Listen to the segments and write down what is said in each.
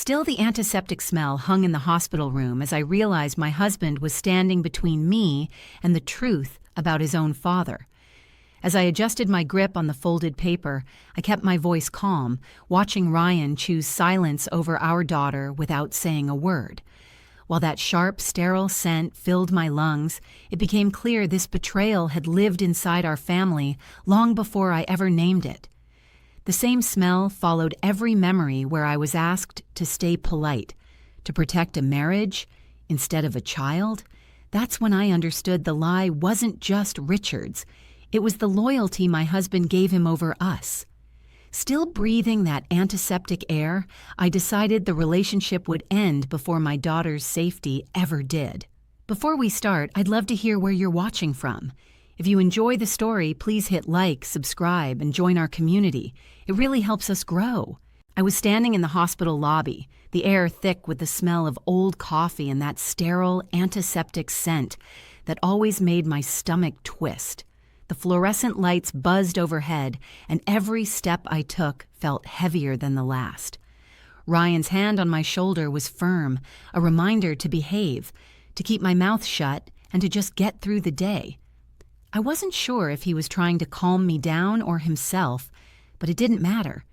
Still, the antiseptic smell hung in the hospital room as I realized my husband was standing between me and the truth about his own father. As I adjusted my grip on the folded paper, I kept my voice calm, watching Ryan choose silence over our daughter without saying a word. While that sharp, sterile scent filled my lungs, it became clear this betrayal had lived inside our family long before I ever named it. The same smell followed every memory where I was asked to stay polite, to protect a marriage instead of a child. That's when I understood the lie wasn't just Richard's. It was the loyalty my husband gave him over us. Still breathing that antiseptic air, I decided the relationship would end before my daughter's safety ever did. Before we start, I'd love to hear where you're watching from. If you enjoy the story, please hit like, subscribe, and join our community. It really helps us grow. I was standing in the hospital lobby, the air thick with the smell of old coffee and that sterile, antiseptic scent that always made my stomach twist. The fluorescent lights buzzed overhead, and every step I took felt heavier than the last. Ryan's hand on my shoulder was firm, a reminder to behave, to keep my mouth shut, and to just get through the day. I wasn't sure if he was trying to calm me down or himself, but it didn't matter.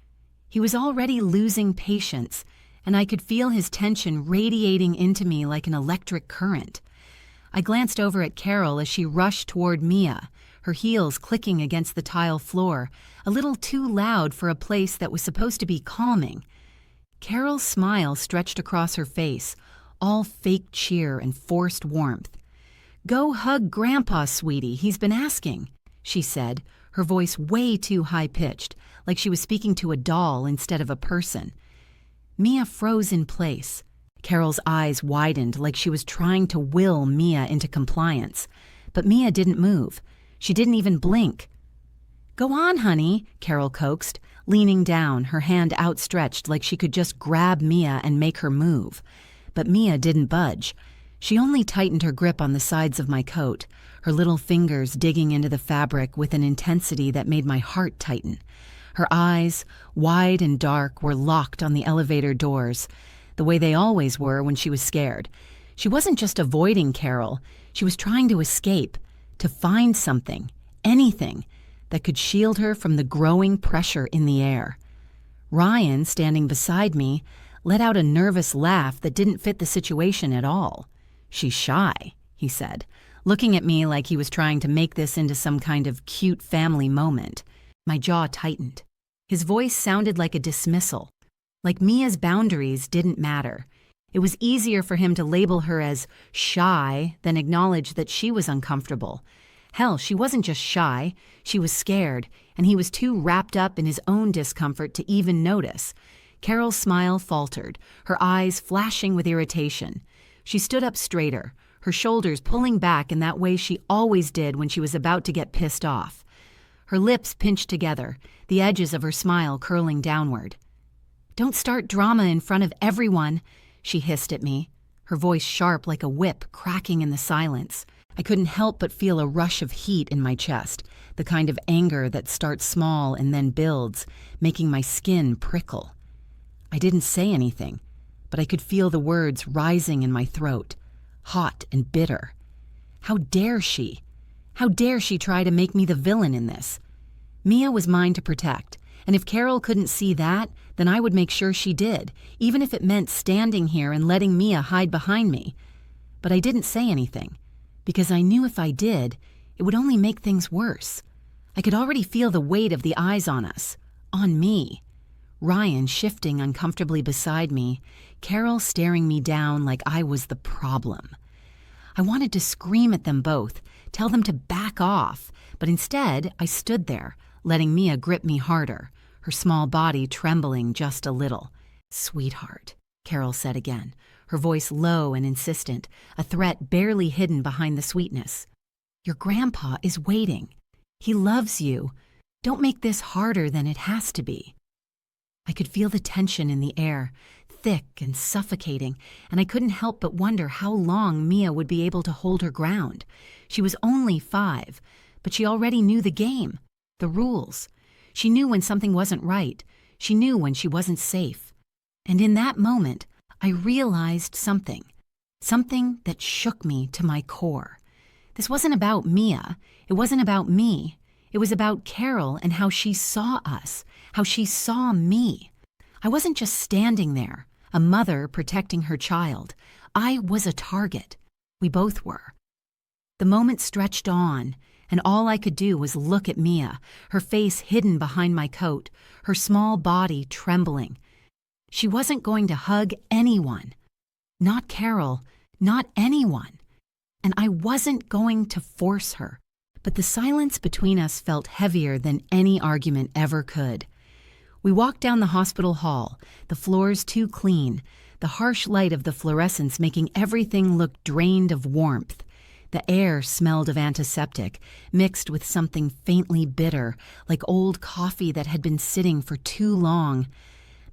He was already losing patience, and I could feel his tension radiating into me like an electric current. I glanced over at Carol as she rushed toward Mia, her heels clicking against the tile floor, a little too loud for a place that was supposed to be calming. Carol's smile stretched across her face, all fake cheer and forced warmth. "Go hug Grandpa, sweetie, he's been asking," she said, her voice way too high-pitched, like she was speaking to a doll instead of a person. Mia froze in place. Carol's eyes widened like she was trying to will Mia into compliance. But Mia didn't move. She didn't even blink. "Go on, honey," Carol coaxed, leaning down, her hand outstretched like she could just grab Mia and make her move. But Mia didn't budge. She only tightened her grip on the sides of my coat, her little fingers digging into the fabric with an intensity that made my heart tighten. Her eyes, wide and dark, were locked on the elevator doors, the way they always were when she was scared. She wasn't just avoiding Carol. She was trying to escape, to find something, anything, that could shield her from the growing pressure in the air. Ryan, standing beside me, let out a nervous laugh that didn't fit the situation at all. "She's shy," he said, looking at me like he was trying to make this into some kind of cute family moment. My jaw tightened. His voice sounded like a dismissal, like Mia's boundaries didn't matter. It was easier for him to label her as shy than acknowledge that she was uncomfortable. Hell, she wasn't just shy, she was scared, and he was too wrapped up in his own discomfort to even notice. Carol's smile faltered, her eyes flashing with irritation. She stood up straighter, her shoulders pulling back in that way she always did when she was about to get pissed off. Her lips pinched together, the edges of her smile curling downward. "Don't start drama in front of everyone," she hissed at me, her voice sharp like a whip cracking in the silence. I couldn't help but feel a rush of heat in my chest, the kind of anger that starts small and then builds, making my skin prickle. I didn't say anything, but I could feel the words rising in my throat, hot and bitter. How dare she? How dare she try to make me the villain in this? Mia was mine to protect, and if Carol couldn't see that, then I would make sure she did, even if it meant standing here and letting Mia hide behind me. But I didn't say anything, because I knew if I did, it would only make things worse. I could already feel the weight of the eyes on us, on me. Ryan shifting uncomfortably beside me, Carol staring me down like I was the problem. I wanted to scream at them both, tell them to back off, but instead I stood there, letting Mia grip me harder, her small body trembling just a little. "Sweetheart," Carol said again, her voice low and insistent, a threat barely hidden behind the sweetness. "Your grandpa is waiting. He loves you. Don't make this harder than it has to be." I could feel the tension in the air, thick and suffocating, and I couldn't help but wonder how long Mia would be able to hold her ground. She was only 5, but she already knew the game, the rules. She knew when something wasn't right. She knew when she wasn't safe. And in that moment, I realized something that shook me to my core. This wasn't about Mia. It wasn't about me. It was about Carol and how she saw us, how she saw me. I wasn't just standing there, a mother protecting her child. I was a target. We both were. The moment stretched on, and all I could do was look at Mia, her face hidden behind my coat, her small body trembling. She wasn't going to hug anyone. Not Carol, not anyone. And I wasn't going to force her. But the silence between us felt heavier than any argument ever could. We walked down the hospital hall, the floors too clean, the harsh light of the fluorescents making everything look drained of warmth. The air smelled of antiseptic, mixed with something faintly bitter, like old coffee that had been sitting for too long.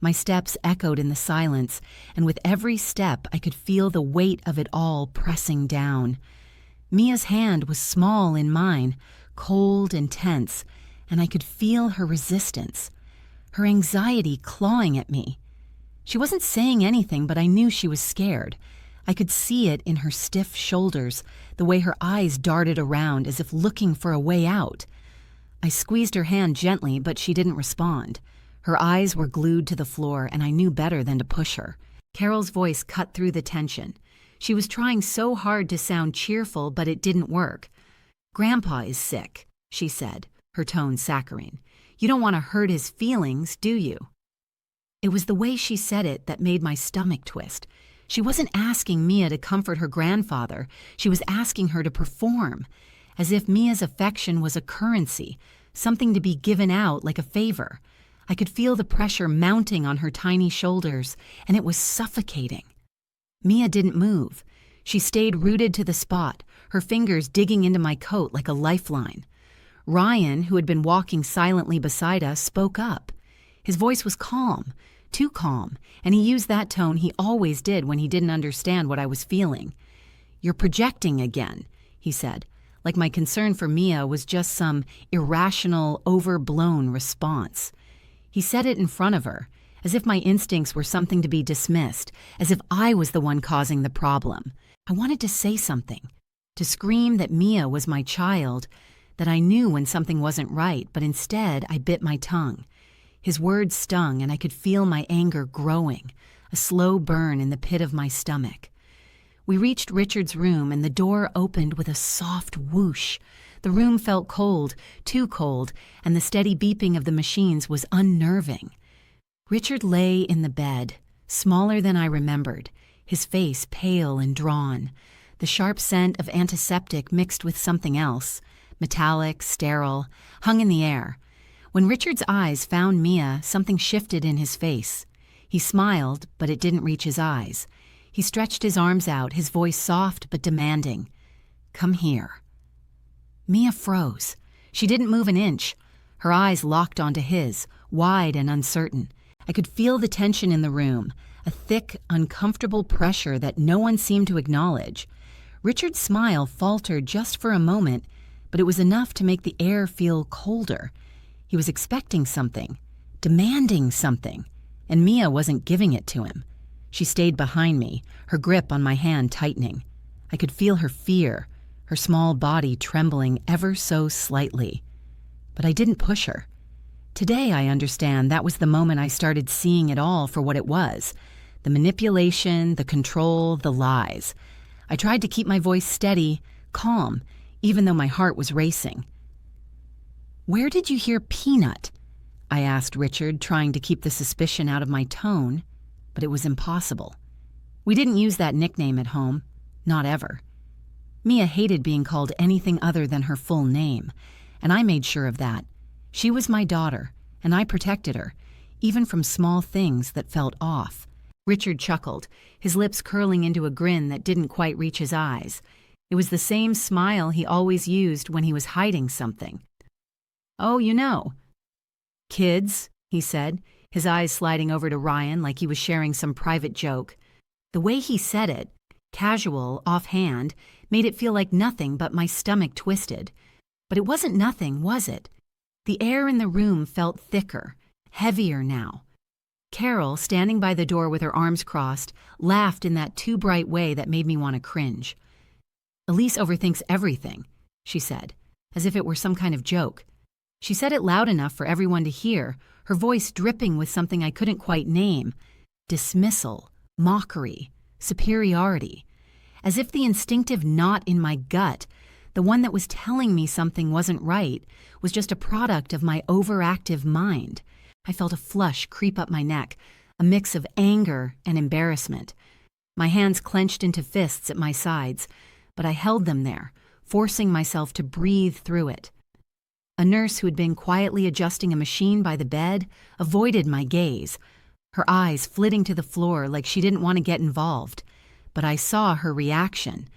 My steps echoed in the silence, and with every step I could feel the weight of it all pressing down. Mia's hand was small in mine, cold and tense, and I could feel her resistance, her anxiety clawing at me. She wasn't saying anything, but I knew she was scared. I could see it in her stiff shoulders, the way her eyes darted around as if looking for a way out. I squeezed her hand gently, but she didn't respond. Her eyes were glued to the floor, and I knew better than to push her. Carol's voice cut through the tension. She was trying so hard to sound cheerful, but it didn't work. "Grandpa is sick," she said, her tone saccharine. "You don't want to hurt his feelings, do you?" It was the way she said it that made my stomach twist. She wasn't asking Mia to comfort her grandfather. She was asking her to perform, as if Mia's affection was a currency, something to be given out like a favor. I could feel the pressure mounting on her tiny shoulders, and it was suffocating. Mia didn't move. She stayed rooted to the spot, her fingers digging into my coat like a lifeline. Ryan, who had been walking silently beside us, spoke up. His voice was calm, too calm, and he used that tone he always did when he didn't understand what I was feeling. "You're projecting again," he said, like my concern for Mia was just some irrational, overblown response. He said it in front of her, as if my instincts were something to be dismissed, as if I was the one causing the problem. I wanted to say something, to scream that Mia was my child, that I knew when something wasn't right, but instead I bit my tongue. His words stung, and I could feel my anger growing, a slow burn in the pit of my stomach. We reached Richard's room, and the door opened with a soft whoosh. The room felt cold, too cold, and the steady beeping of the machines was unnerving. Richard lay in the bed, smaller than I remembered, his face pale and drawn. The sharp scent of antiseptic mixed with something else, metallic, sterile, hung in the air. When Richard's eyes found Mia, something shifted in his face. He smiled, but it didn't reach his eyes. He stretched his arms out, his voice soft but demanding. "Come here." Mia froze. She didn't move an inch. Her eyes locked onto his, wide and uncertain. I could feel the tension in the room, a thick, uncomfortable pressure that no one seemed to acknowledge. Richard's smile faltered just for a moment, but it was enough to make the air feel colder. He was expecting something, demanding something, and Mia wasn't giving it to him. She stayed behind me, her grip on my hand tightening. I could feel her fear, her small body trembling ever so slightly. But I didn't push her. Today, I understand, that was the moment I started seeing it all for what it was. The manipulation, the control, the lies. I tried to keep my voice steady, calm, even though my heart was racing. "Where did you hear Peanut?" I asked Richard, trying to keep the suspicion out of my tone, but it was impossible. We didn't use that nickname at home, not ever. Mia hated being called anything other than her full name, and I made sure of that. She was my daughter, and I protected her, even from small things that felt off. Richard chuckled, his lips curling into a grin that didn't quite reach his eyes. It was the same smile he always used when he was hiding something. "Oh, you know." "Kids," he said, his eyes sliding over to Ryan like he was sharing some private joke. The way he said it, casual, offhand, made it feel like nothing, but my stomach twisted. But it wasn't nothing, was it? The air in the room felt thicker, heavier now. Carol, standing by the door with her arms crossed, laughed in that too bright way that made me want to cringe. "Elise overthinks everything," she said, as if it were some kind of joke. She said it loud enough for everyone to hear, her voice dripping with something I couldn't quite name. Dismissal, mockery, superiority. As if the instinctive knot in my gut, the one that was telling me something wasn't right, was just a product of my overactive mind. I felt a flush creep up my neck, a mix of anger and embarrassment. My hands clenched into fists at my sides, but I held them there, forcing myself to breathe through it. A nurse who had been quietly adjusting a machine by the bed avoided my gaze, her eyes flitting to the floor like she didn't want to get involved. But I saw her reaction,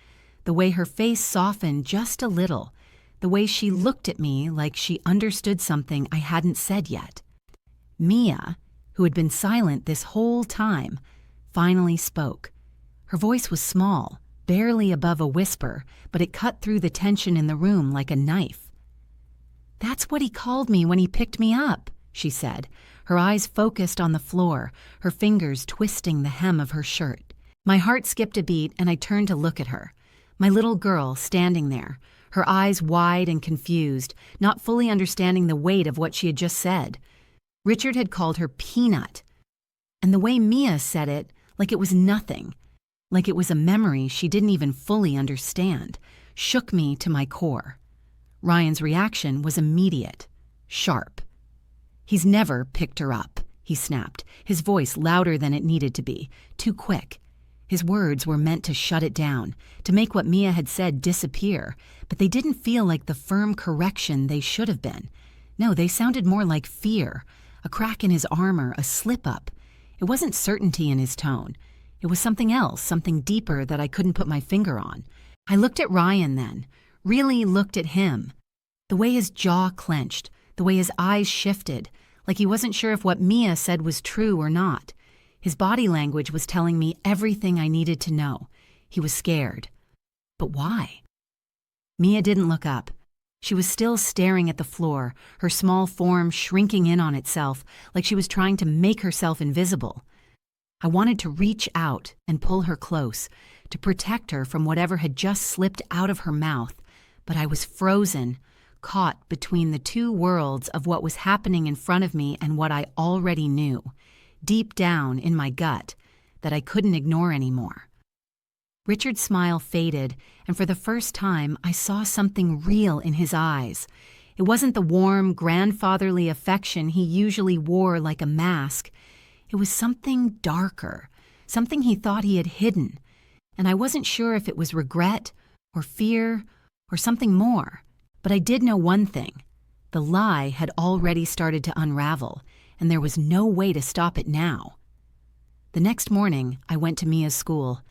the way her face softened just a little, the way she looked at me like she understood something I hadn't said yet. Mia, who had been silent this whole time, finally spoke. Her voice was small, barely above a whisper, but it cut through the tension in the room like a knife. "That's what he called me when he picked me up," she said, her eyes focused on the floor, her fingers twisting the hem of her shirt. My heart skipped a beat and I turned to look at her. My little girl standing there, her eyes wide and confused, not fully understanding the weight of what she had just said. Richard had called her Peanut, and the way Mia said it, like it was nothing, like it was a memory she didn't even fully understand, shook me to my core. Ryan's reaction was immediate, sharp. "He's never picked her up," he snapped, his voice louder than it needed to be, too quick. His words were meant to shut it down, to make what Mia had said disappear, but they didn't feel like the firm correction they should have been. No, they sounded more like fear, a crack in his armor, a slip-up. It wasn't certainty in his tone. It was something else, something deeper that I couldn't put my finger on. I looked at Ryan then, really looked at him. The way his jaw clenched, the way his eyes shifted, like he wasn't sure if what Mia said was true or not. His body language was telling me everything I needed to know. He was scared. But why? Mia didn't look up. She was still staring at the floor, her small form shrinking in on itself, like she was trying to make herself invisible. I wanted to reach out and pull her close, to protect her from whatever had just slipped out of her mouth, but I was frozen, caught between the two worlds of what was happening in front of me and what I already knew, deep down in my gut, that I couldn't ignore anymore. Richard's smile faded, and for the first time I saw something real in his eyes. It wasn't the warm, grandfatherly affection he usually wore like a mask. It was something darker, something he thought he had hidden, and I wasn't sure if it was regret or fear or something more. But I did know one thing. The lie had already started to unravel, and there was no way to stop it now. The next morning, I went to Mia's school.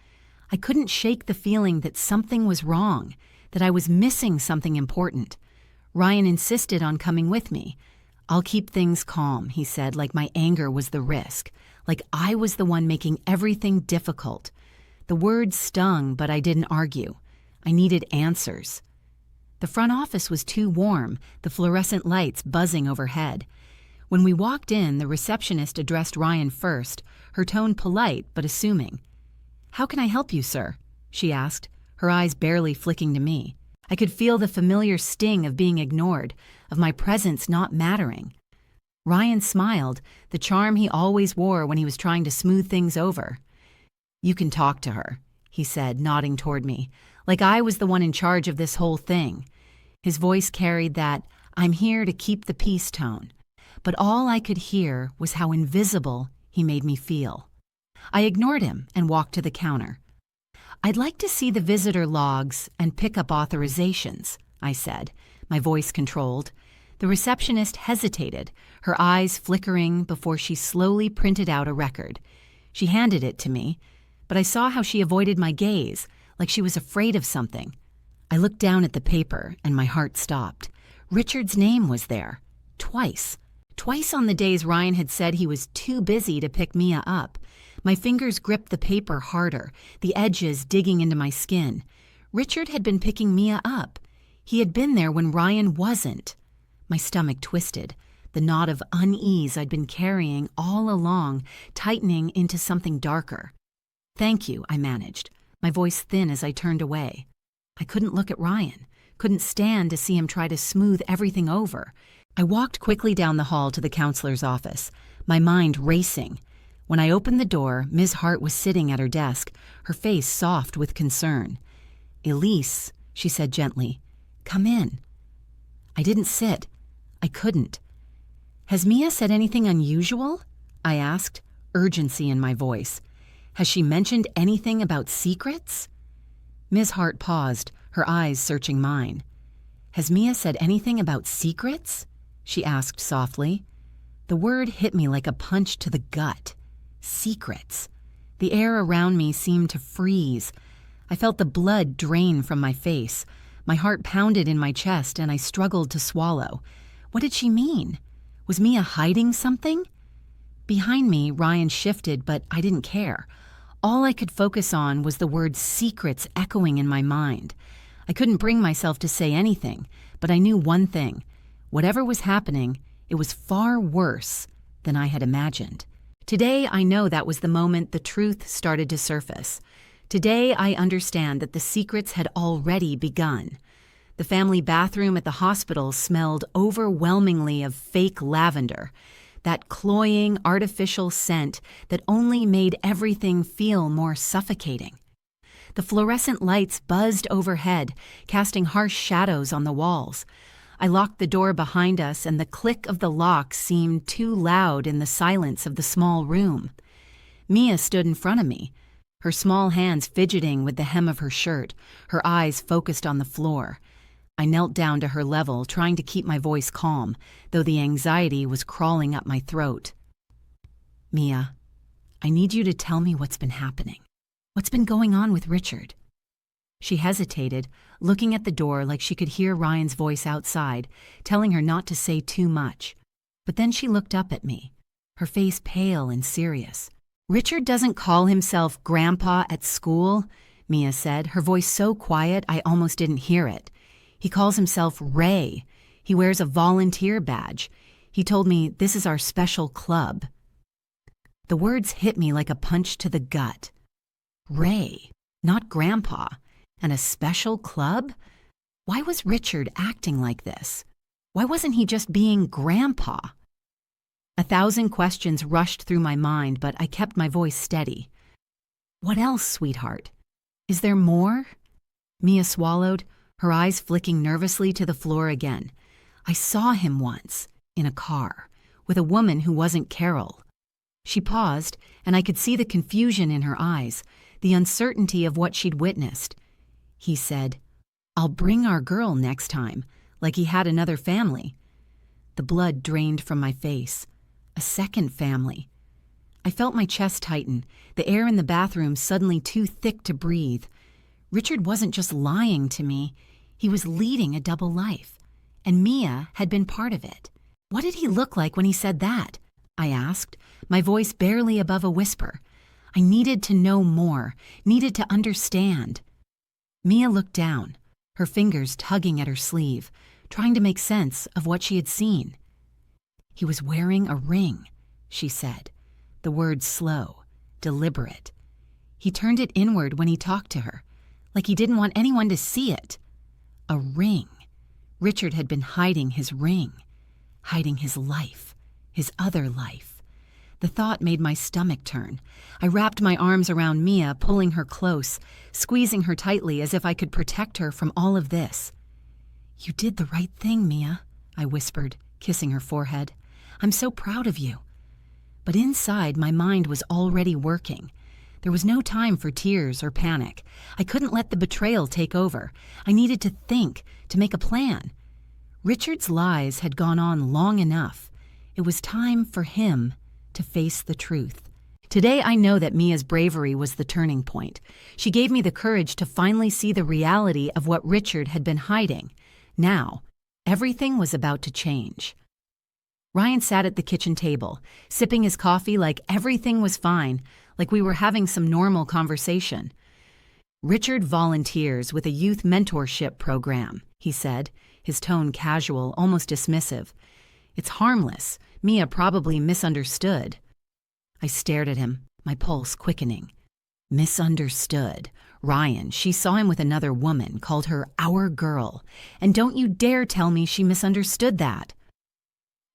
I couldn't shake the feeling that something was wrong, that I was missing something important. Ryan insisted on coming with me. "I'll keep things calm," he said, like my anger was the risk, like I was the one making everything difficult. The words stung, but I didn't argue. I needed answers. The front office was too warm, the fluorescent lights buzzing overhead. When we walked in, the receptionist addressed Ryan first, her tone polite but assuming. "How can I help you, sir?" she asked, her eyes barely flicking to me. I could feel the familiar sting of being ignored, of my presence not mattering. Ryan smiled, the charm he always wore when he was trying to smooth things over. "You can talk to her," he said, nodding toward me, like I was the one in charge of this whole thing. His voice carried that "I'm here to keep the peace" tone, but all I could hear was how invisible he made me feel. I ignored him and walked to the counter. "I'd like to see the visitor logs and pickup authorizations," I said, my voice controlled. The receptionist hesitated, her eyes flickering before she slowly printed out a record. She handed it to me, but I saw how she avoided my gaze, like she was afraid of something. I looked down at the paper and my heart stopped. Richard's name was there, twice. Twice on the days Ryan had said he was too busy to pick Mia up. My fingers gripped the paper harder, the edges digging into my skin. Richard had been picking Mia up. He had been there when Ryan wasn't. My stomach twisted. the knot of unease I'd been carrying all along tightening into something darker. "Thank you," I managed, my voice thin as I turned away. I couldn't look at Ryan, couldn't stand to see him try to smooth everything over. I walked quickly down the hall to the counselor's office, my mind racing. When I opened the door, Ms. Hart was sitting at her desk, her face soft with concern. "Elise," she said gently, "come in." I didn't sit. I couldn't. "Has Mia said anything unusual?" I asked, urgency in my voice. "Has she mentioned anything about secrets?" Ms. Hart paused, her eyes searching mine. "Has Mia said anything about secrets?" she asked softly. The word hit me like a punch to the gut. Secrets. The air around me seemed to freeze. I felt the blood drain from my face. My heart pounded in my chest and I struggled to swallow. What did she mean? Was Mia hiding something? Behind me, Ryan shifted, but I didn't care. All I could focus on was the word secrets echoing in my mind. I couldn't bring myself to say anything, but I knew one thing. Whatever was happening, it was far worse than I had imagined. Today, I know that was the moment the truth started to surface. Today, I understand that the secrets had already begun. The family bathroom at the hospital smelled overwhelmingly of fake lavender, that cloying, artificial scent that only made everything feel more suffocating. The fluorescent lights buzzed overhead, casting harsh shadows on the walls. I locked the door behind us, and the click of the lock seemed too loud in the silence of the small room. Mia stood in front of me, her small hands fidgeting with the hem of her shirt, her eyes focused on the floor. I knelt down to her level, trying to keep my voice calm, though the anxiety was crawling up my throat. "Mia, I need you to tell me what's been happening. What's been going on with Richard?" She hesitated, looking at the door like she could hear Ryan's voice outside, telling her not to say too much. But then she looked up at me, her face pale and serious. "Richard doesn't call himself Grandpa at school," Mia said, her voice so quiet I almost didn't hear it. "He calls himself Ray. He wears a volunteer badge. He told me this is our special club." The words hit me like a punch to the gut. Ray, not Grandpa, and a special club? Why was Richard acting like this? Why wasn't he just being Grandpa? 1,000 questions rushed through my mind, but I kept my voice steady. "What else, sweetheart? Is there more?" Mia swallowed, her eyes flicking nervously to the floor again. "I saw him once, in a car, with a woman who wasn't Carol." She paused, and I could see the confusion in her eyes, the uncertainty of what she'd witnessed. He said, "I'll bring our girl next time," like he had another family. The blood drained from my face. A second family. I felt my chest tighten, the air in the bathroom suddenly too thick to breathe. Richard wasn't just lying to me, he was leading a double life, and Mia had been part of it. "What did he look like when he said that?" I asked, my voice barely above a whisper. I needed to know more, needed to understand. Mia looked down, her fingers tugging at her sleeve, trying to make sense of what she had seen. "He was wearing a ring," she said, the words slow, deliberate. "He turned it inward when he talked to her, like he didn't want anyone to see it. A ring. Richard had been hiding his ring, hiding his life, his other life." The thought made my stomach turn. I wrapped my arms around Mia, pulling her close, squeezing her tightly as if I could protect her from all of this. "You did the right thing, Mia," I whispered, kissing her forehead. "I'm so proud of you." But inside, my mind was already working. There was no time for tears or panic. I couldn't let the betrayal take over. I needed to think, to make a plan. Richard's lies had gone on long enough. It was time for him to face the truth. Today I know that Mia's bravery was the turning point. She gave me the courage to finally see the reality of what Richard had been hiding. Now, everything was about to change. Ryan sat at the kitchen table, sipping his coffee like everything was fine, like we were having some normal conversation. "Richard volunteers with a youth mentorship program," he said, his tone casual, almost dismissive. It's harmless. Mia probably misunderstood. I stared at him, my pulse quickening. Misunderstood. Ryan, she saw him with another woman, called her our girl. And don't you dare tell me she misunderstood that.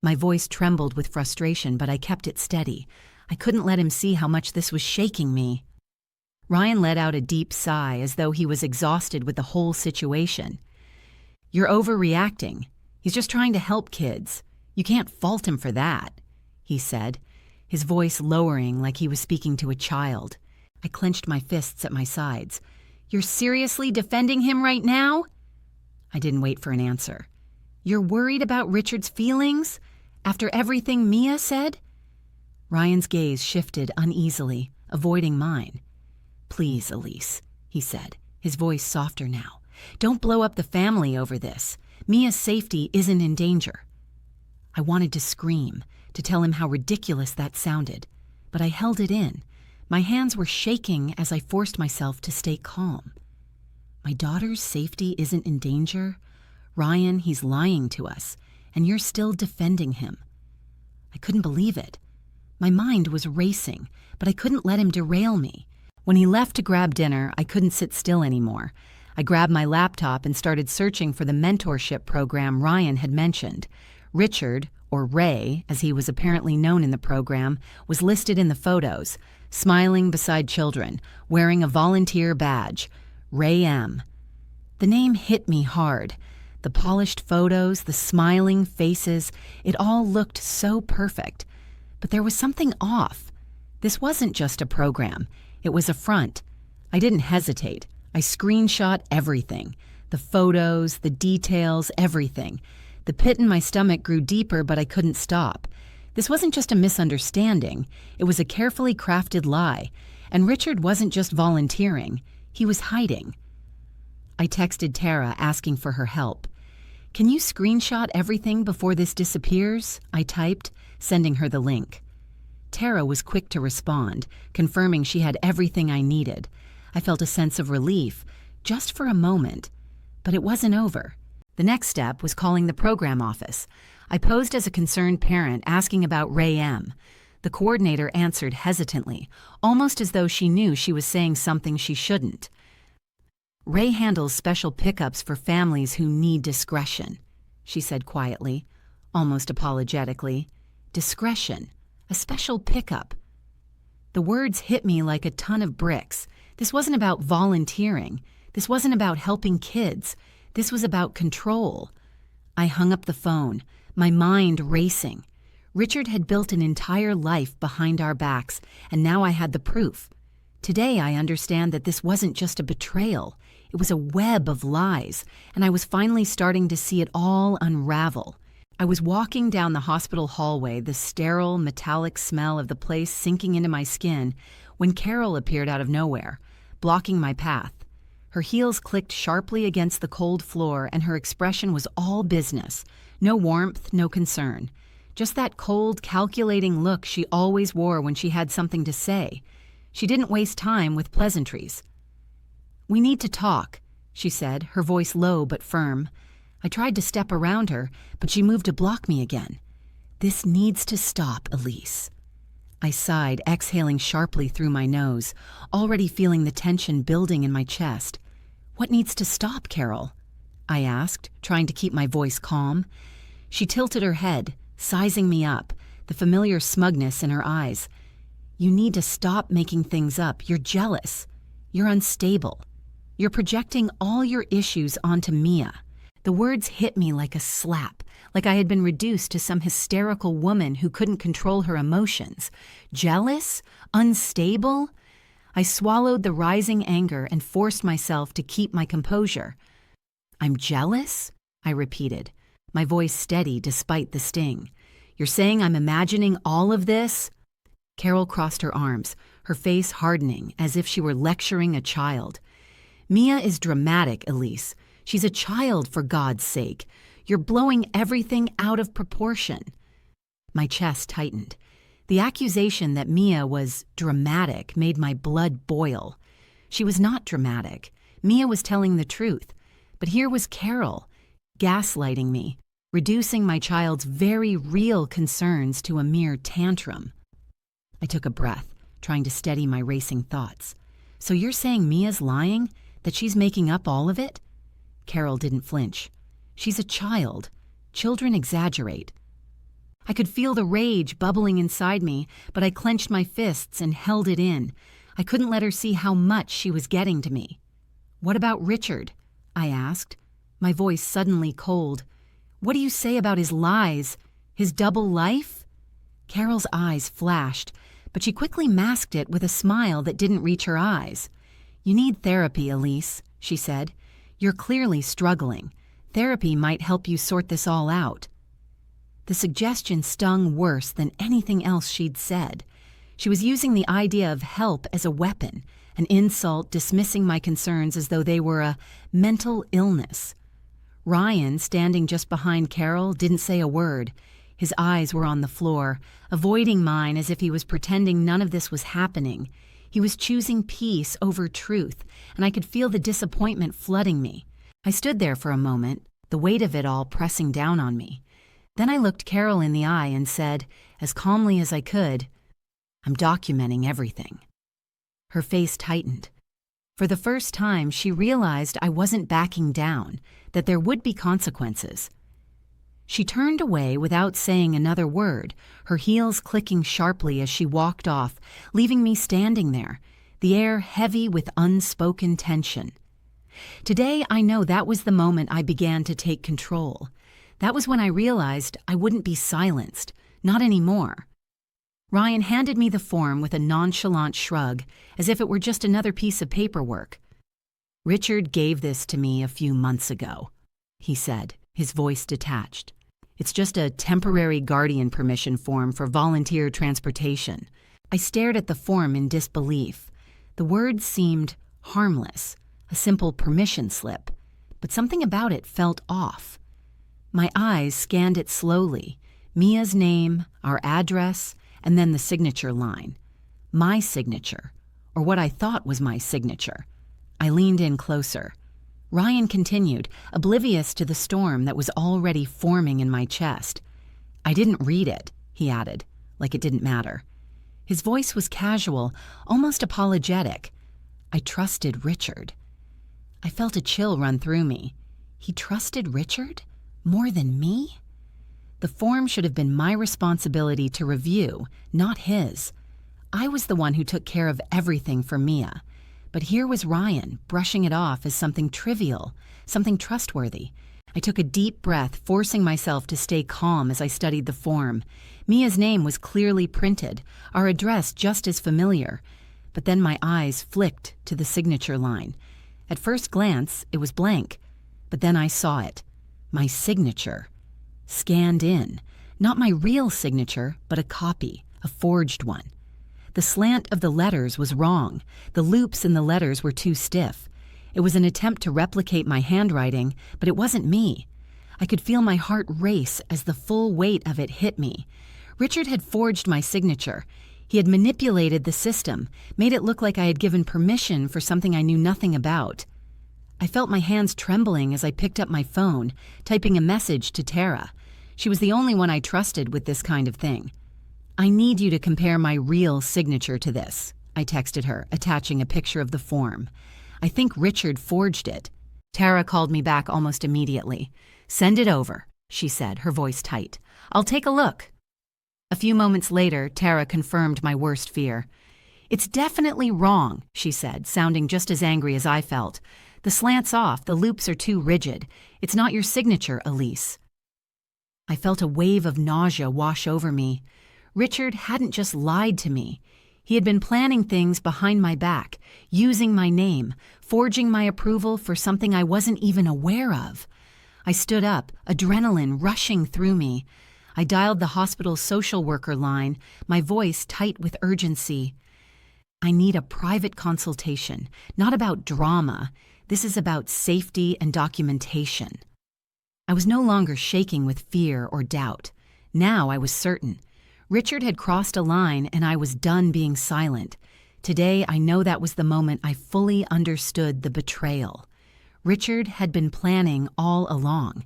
My voice trembled with frustration, but I kept it steady. I couldn't let him see how much this was shaking me. Ryan let out a deep sigh as though he was exhausted with the whole situation. You're overreacting. He's just trying to help kids. You can't fault him for that, he said, his voice lowering like he was speaking to a child. I clenched my fists at my sides. You're seriously defending him right now? I didn't wait for an answer. You're worried about Richard's feelings? After everything Mia said? Ryan's gaze shifted uneasily, avoiding mine. Please, Elise, he said, his voice softer now. Don't blow up the family over this. Mia's safety isn't in danger. I wanted to scream, to tell him how ridiculous that sounded, but I held it in. My hands were shaking as I forced myself to stay calm. My daughter's safety isn't in danger? Ryan, he's lying to us, and you're still defending him. I couldn't believe it. My mind was racing, but I couldn't let him derail me. When he left to grab dinner, I couldn't sit still anymore. I grabbed my laptop and started searching for the mentorship program Ryan had mentioned. Richard, or Ray, as he was apparently known in the program, was listed in the photos, smiling beside children, wearing a volunteer badge. Ray M. The name hit me hard. The polished photos, the smiling faces, it all looked so perfect. But there was something off. This wasn't just a program. It was a front. I didn't hesitate. I screenshot everything. The photos, the details, everything. The pit in my stomach grew deeper, but I couldn't stop. This wasn't just a misunderstanding. It was a carefully crafted lie. And Richard wasn't just volunteering. He was hiding. I texted Tara asking for her help. Can you screenshot everything before this disappears? I typed, sending her the link. Tara was quick to respond, confirming she had everything I needed. I felt a sense of relief, just for a moment. But it wasn't over. The next step was calling the program office. I posed as a concerned parent asking about Ray M. The coordinator answered hesitantly, almost as though she knew she was saying something she shouldn't. Ray handles special pickups for families who need discretion, she said quietly, almost apologetically. Discretion. A special pickup. The words hit me like a ton of bricks. This wasn't about volunteering. This wasn't about helping kids. This was about control. I hung up the phone, my mind racing. Richard had built an entire life behind our backs, and now I had the proof. Today I understand that this wasn't just a betrayal. It was a web of lies, and I was finally starting to see it all unravel. I was walking down the hospital hallway, the sterile, metallic smell of the place sinking into my skin, when Carol appeared out of nowhere, blocking my path. Her heels clicked sharply against the cold floor, and her expression was all business. No warmth, no concern. Just that cold, calculating look she always wore when she had something to say. She didn't waste time with pleasantries. We need to talk, she said, her voice low but firm. I tried to step around her, but she moved to block me again. This needs to stop, Elise. I sighed, exhaling sharply through my nose, already feeling the tension building in my chest. What needs to stop, Carol? I asked, trying to keep my voice calm. She tilted her head, sizing me up, the familiar smugness in her eyes. You need to stop making things up. You're jealous. You're unstable. You're projecting all your issues onto Mia. The words hit me like a slap, like I had been reduced to some hysterical woman who couldn't control her emotions. Jealous? Unstable? I swallowed the rising anger and forced myself to keep my composure. I'm jealous? I repeated, my voice steady despite the sting. You're saying I'm imagining all of this? Carol crossed her arms, her face hardening as if she were lecturing a child. Mia is dramatic, Elise. She's a child, for God's sake. You're blowing everything out of proportion. My chest tightened. The accusation that Mia was dramatic made my blood boil. She was not dramatic. Mia was telling the truth. But here was Carol, gaslighting me, reducing my child's very real concerns to a mere tantrum. I took a breath, trying to steady my racing thoughts. So you're saying Mia's lying? That she's making up all of it? Carol didn't flinch. She's a child. Children exaggerate. I could feel the rage bubbling inside me, but I clenched my fists and held it in. I couldn't let her see how much she was getting to me. What about Richard? I asked, my voice suddenly cold. What do you say about his lies? His double life? Carol's eyes flashed, but she quickly masked it with a smile that didn't reach her eyes. You need therapy, Elise, she said. You're clearly struggling. Therapy might help you sort this all out. The suggestion stung worse than anything else she'd said. She was using the idea of help as a weapon, an insult dismissing my concerns as though they were a mental illness. Ryan, standing just behind Carol, didn't say a word. His eyes were on the floor, avoiding mine as if he was pretending none of this was happening. He was choosing peace over truth, and I could feel the disappointment flooding me. I stood there for a moment, the weight of it all pressing down on me. Then I looked Carol in the eye and said, as calmly as I could, I'm documenting everything. Her face tightened. For the first time, she realized I wasn't backing down, that there would be consequences. She turned away without saying another word, her heels clicking sharply as she walked off, leaving me standing there, the air heavy with unspoken tension. Today, I know that was the moment I began to take control. That was when I realized I wouldn't be silenced, not anymore. Ryan handed me the form with a nonchalant shrug, as if it were just another piece of paperwork. Richard gave this to me a few months ago, he said, his voice detached. It's just a temporary guardian permission form for volunteer transportation. I stared at the form in disbelief. The words seemed harmless, a simple permission slip, but something about it felt off. My eyes scanned it slowly, Mia's name, our address, and then the signature line. My signature, or what I thought was my signature. I leaned in closer. Ryan continued, oblivious to the storm that was already forming in my chest. I didn't read it, he added, like it didn't matter. His voice was casual, almost apologetic. I trusted Richard. I felt a chill run through me. He trusted Richard? More than me? The form should have been my responsibility to review, not his. I was the one who took care of everything for Mia. But here was Ryan, brushing it off as something trivial, something trustworthy. I took a deep breath, forcing myself to stay calm as I studied the form. Mia's name was clearly printed, our address just as familiar. But then my eyes flicked to the signature line. At first glance, it was blank. But then I saw it. My signature. Scanned in. Not my real signature, but a copy, a forged one. The slant of the letters was wrong. The loops in the letters were too stiff. It was an attempt to replicate my handwriting, but it wasn't me. I could feel my heart race as the full weight of it hit me. Richard had forged my signature. He had manipulated the system, made it look like I had given permission for something I knew nothing about. I felt my hands trembling as I picked up my phone, typing a message to Tara. She was the only one I trusted with this kind of thing. I need you to compare my real signature to this, I texted her, attaching a picture of the form. I think Richard forged it. Tara called me back almost immediately. Send it over, she said, her voice tight. I'll take a look. A few moments later, Tara confirmed my worst fear. It's definitely wrong, she said, sounding just as angry as I felt. The slant's off, the loops are too rigid. It's not your signature, Elise. I felt a wave of nausea wash over me. Richard hadn't just lied to me. He had been planning things behind my back, using my name, forging my approval for something I wasn't even aware of. I stood up, adrenaline rushing through me. I dialed the hospital's social worker line, my voice tight with urgency. I need a private consultation, not about drama. This is about safety and documentation. I was no longer shaking with fear or doubt. Now I was certain. Richard had crossed a line and I was done being silent. Today I know that was the moment I fully understood the betrayal. Richard had been planning all along,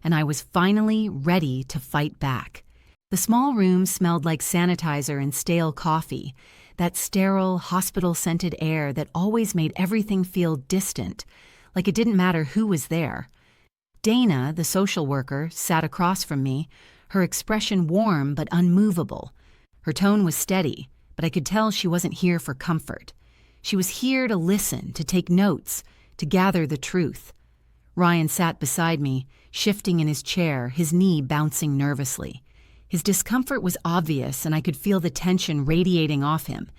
and I was finally ready to fight back. The small room smelled like sanitizer and stale coffee, that sterile, hospital-scented air that always made everything feel distant, like it didn't matter who was there. Dana, the social worker, sat across from me, her expression warm but unmovable. Her tone was steady, but I could tell she wasn't here for comfort. She was here to listen, to take notes, to gather the truth. Ryan sat beside me, shifting in his chair, his knee bouncing nervously. His discomfort was obvious, and I could feel the tension radiating off him.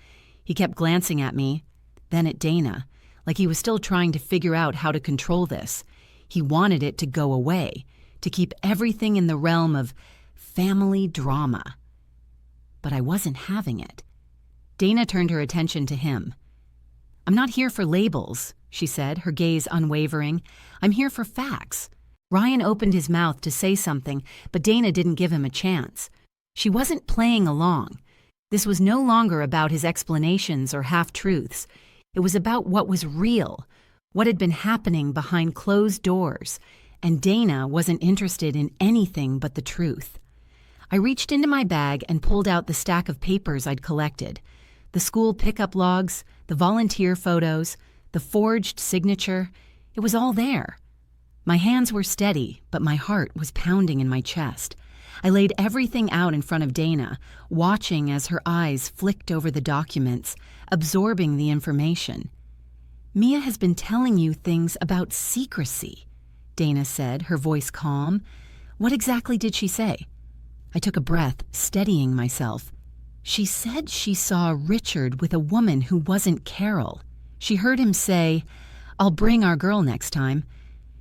He kept glancing at me, then at Dana, like he was still trying to figure out how to control this. He wanted it to go away, to keep everything in the realm of family drama. But I wasn't having it. Dana turned her attention to him. "I'm not here for labels," she said, her gaze unwavering. "I'm here for facts." Ryan opened his mouth to say something, but Dana didn't give him a chance. She wasn't playing along. This was no longer about his explanations or half-truths. It was about what was real, what had been happening behind closed doors, and Dana wasn't interested in anything but the truth. I reached into my bag and pulled out the stack of papers I'd collected. The school pickup logs, the volunteer photos, the forged signature. It was all there. My hands were steady, but my heart was pounding in my chest. I laid everything out in front of Dana, watching as her eyes flicked over the documents, absorbing the information. "Mia has been telling you things about secrecy," Dana said, her voice calm. "What exactly did she say?" I took a breath, steadying myself. "She said she saw Richard with a woman who wasn't Carol. She heard him say, 'I'll bring our girl next time.'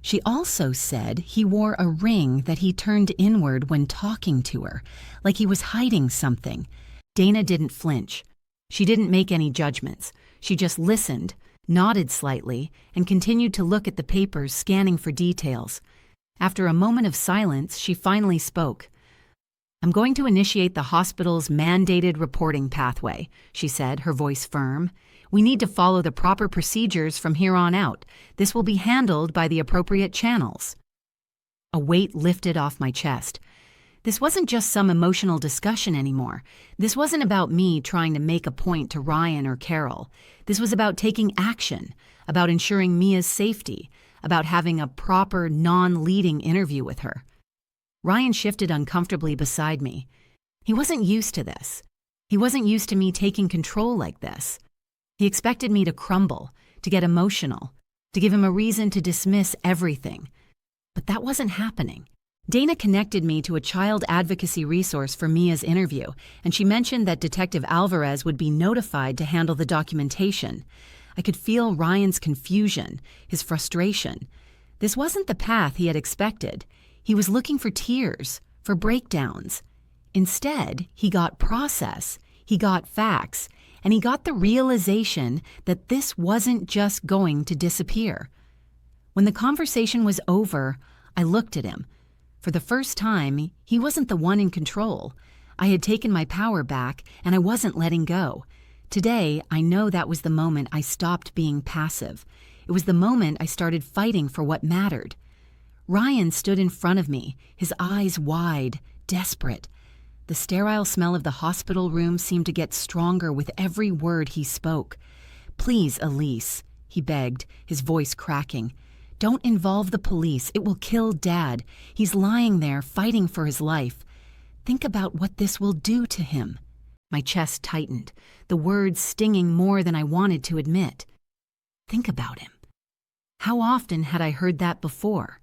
She also said he wore a ring that he turned inward when talking to her, like he was hiding something." Dana didn't flinch. She didn't make any judgments. She just listened, nodded slightly, and continued to look at the papers, scanning for details. After a moment of silence, she finally spoke. "I'm going to initiate the hospital's mandated reporting pathway," she said, her voice firm. "We need to follow the proper procedures from here on out. This will be handled by the appropriate channels." A weight lifted off my chest. This wasn't just some emotional discussion anymore. This wasn't about me trying to make a point to Ryan or Carol. This was about taking action, about ensuring Mia's safety, about having a proper, non-leading interview with her. Ryan shifted uncomfortably beside me. He wasn't used to this. He wasn't used to me taking control like this. He expected me to crumble, to get emotional, to give him a reason to dismiss everything. But that wasn't happening. Dana connected me to a child advocacy resource for Mia's interview, and she mentioned that Detective Alvarez would be notified to handle the documentation. I could feel Ryan's confusion, his frustration. This wasn't the path he had expected. He was looking for tears, for breakdowns. Instead, he got process, he got facts, and he got the realization that this wasn't just going to disappear. When the conversation was over, I looked at him. For the first time, he wasn't the one in control. I had taken my power back, and I wasn't letting go. Today, I know that was the moment I stopped being passive. It was the moment I started fighting for what mattered. Ryan stood in front of me, his eyes wide, desperate. The sterile smell of the hospital room seemed to get stronger with every word he spoke. "Please, Elise," he begged, his voice cracking. "Don't involve the police. It will kill Dad. He's lying there, fighting for his life. Think about what this will do to him." My chest tightened, the words stinging more than I wanted to admit. Think about him. How often had I heard that before?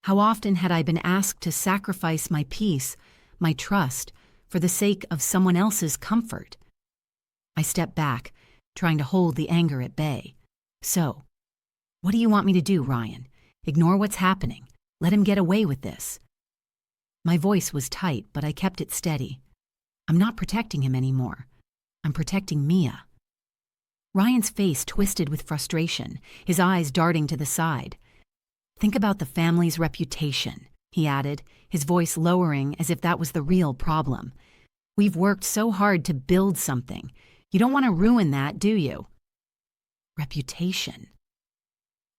How often had I been asked to sacrifice my peace, my trust, for the sake of someone else's comfort? I stepped back, trying to hold the anger at bay. "So, what do you want me to do, Ryan? Ignore what's happening? Let him get away with this?" My voice was tight, but I kept it steady. "I'm not protecting him anymore. I'm protecting Mia." Ryan's face twisted with frustration, his eyes darting to the side. "Think about the family's reputation," he added, his voice lowering as if that was the real problem. "We've worked so hard to build something. You don't want to ruin that, do you?" Reputation.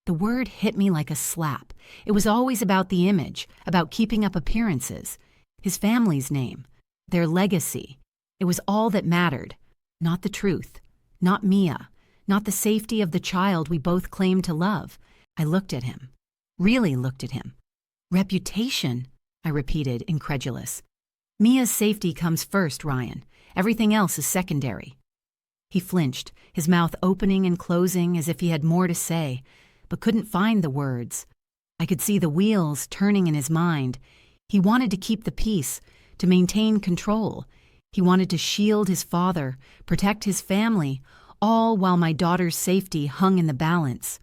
The word hit me like a slap. It was always about the image, about keeping up appearances. His family's name, their legacy. It was all that mattered, not the truth, not Mia, not the safety of the child we both claimed to love. I looked at him, really looked at him. Reputation, I repeated, incredulous. Mia's safety comes first, Ryan. Everything else is secondary. He flinched, his mouth opening and closing as if he had more to say, but couldn't find the words. I could see the wheels turning in his mind. He wanted to keep the peace, to maintain control. He wanted to shield his father, protect his family, all while my daughter's safety hung in the balance.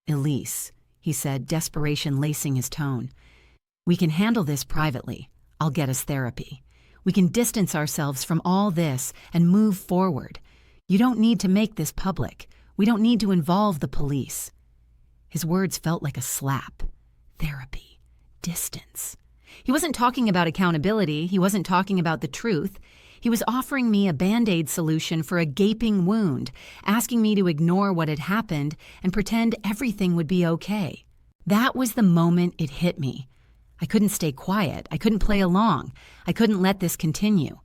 Elise, he said, desperation lacing his tone. We can handle this privately. I'll get us therapy. We can distance ourselves from all this and move forward. You don't need to make this public. We don't need to involve the police. His words felt like a slap. Therapy. Distance. He wasn't talking about accountability. He wasn't talking about the truth. He was offering me a Band-Aid solution for a gaping wound, asking me to ignore what had happened and pretend everything would be okay. That was the moment it hit me. I couldn't stay quiet. I couldn't play along. I couldn't let this continue.